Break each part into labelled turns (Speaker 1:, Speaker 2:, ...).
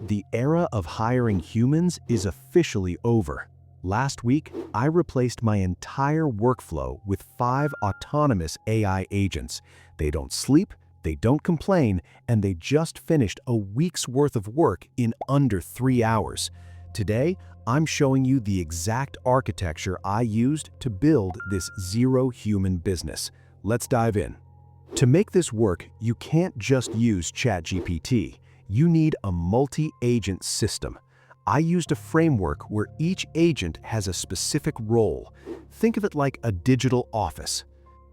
Speaker 1: The era of hiring humans is officially over. Last week, I replaced my entire workflow with 5 autonomous AI agents. They don't sleep, they don't complain, and they just finished a week's worth of work in under 3 hours. Today, I'm showing you the exact architecture I used to build this zero-human business. Let's dive in. To make this work, you can't just use ChatGPT. You need a multi-agent system. I used a framework where each agent has a specific role. Think of it like a digital office.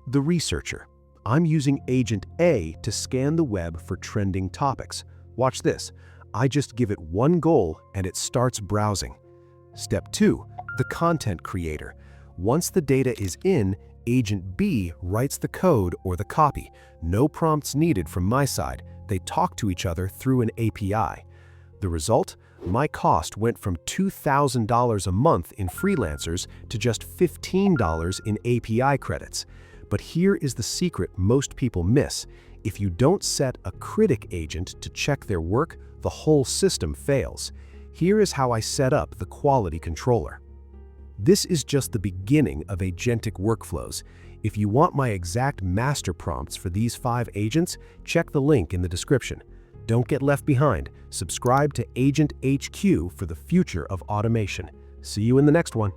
Speaker 1: The researcher. I'm using Agent A to scan the web for trending topics. Watch this. I just give it one goal and it starts browsing. Step 2, the content creator. Once the data is in, Agent B writes the code or the copy. No prompts needed from my side. They talk to each other through an API. The result? My cost went from $2,000 a month in freelancers to just $15 in API credits. But here is the secret most people miss. If you don't set a critic agent to check their work, the whole system fails. Here is how I set up the quality controller. This is just the beginning of agentic workflows. If you want my exact master prompts for these 5 agents, check the link in the description. Don't get left behind. Subscribe to Agent HQ for the future of automation. See you in the next one.